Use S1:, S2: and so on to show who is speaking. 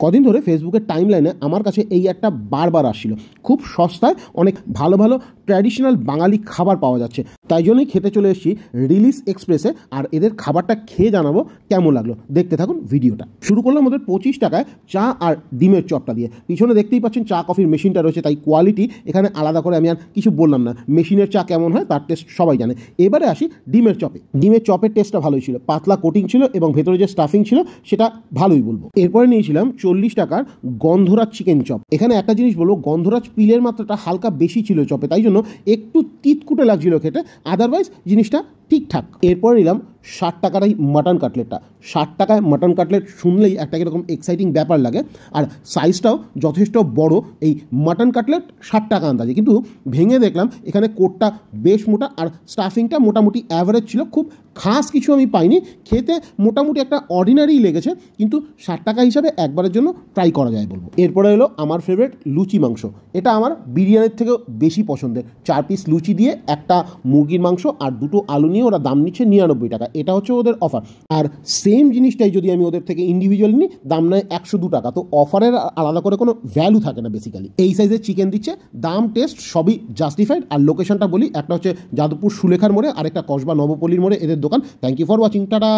S1: কদিন ধরে ফেসবুকের টাইমলাইনে আমার কাছে এই একটা বারবার আসছিল, খুব সস্তায় অনেক ভালো ভালো ট্র্যাডিশনাল বাঙালি খাবার পাওয়া যাচ্ছে। তাই জন্যই খেতে চলে এসেছি রিলিজ এক্সপ্রেসে, আর এদের খাবারটা খেয়ে জানাবো কেমন লাগলো। দেখতে থাকুন ভিডিওটা। শুরু করলাম ওদের 25 টাকায় চা আর ডিমের চপটা দিয়ে। পিছনে দেখতেই পাচ্ছেন চা কফির মেশিনটা রয়েছে, তাই কোয়ালিটি এখানে আলাদা করে আমি আর কিছু বললাম না। মেশিনের চা কেমন হয় তার টেস্ট সবাই জানে। এবারে আসি ডিমের চপে। ডিমের চপের টেস্টটা ভালোই ছিল, পাতলা কোটিং ছিল এবং ভেতরে যে স্টাফিং ছিল সেটা ভালোই বলবো। এরপরে নিয়েছিলাম 40 টাকার গন্ধরাজ চিকেন চপ। এখানে একটা জিনিস বলবো, গন্ধরাজ পিলের মাত্রাটা হালকা বেশি ছিল চপে, তাই জন্য একটু তিতকুটে লাগছিল খেতে, আদারওয়াইজ জিনিসটা ঠিকঠাক। এরপরে নিলাম 60 টাকার এই মাটন কাটলেটটা। 60 টাকায় মাটন কাটলেট শুনলেই একটা কীরকম এক্সাইটিং ব্যাপার লাগে, আর সাইজটাও যথেষ্ট বড়। এই মাটন কাটলেট 60 টাকা আন্দাজে, কিন্তু ভেঙে দেখলাম এখানে কোটটা বেশ মোটা আর স্টাফিংটা মোটামুটি অ্যাভারেজ ছিল, খুব খাস কিছু আমি পাইনি। খেতে মোটামুটি একটা অর্ডিনারি লেগেছে, কিন্তু 60 টাকা হিসাবে একবারের জন্য ট্রাই করা যায় বলবো। এরপরে এলো আমার ফেভারিট লুচি মাংস। এটা আমার বিরিয়ানির থেকেও বেশি পছন্দের। 4 পিস লুচি দিয়ে একটা মুরগির মাংস আর 2টো আলু নিয়ে ওরা দাম নিচ্ছে 99 টাকা। এটা হচ্ছে ওদের অফার। আর সেম জিনিসটাই যদি আমি ওদের থেকে ইন্ডিভিজুয়ালি নিই, দাম নেয় 102 টাকা। তো অফারের আলাদা করে কোনো ভ্যালু থাকে না বেসিক্যালি। এই সাইজের চিকেন দিচ্ছে, দাম টেস্ট সবই জাস্টিফাইড। আর লোকেশনটা বলি, একটা হচ্ছে যাদবপুর সুলেখার মোড়ে, আর একটা কসবা নবপল্লীর মোড়ে এদের দোকান। Thank you for watching, tata.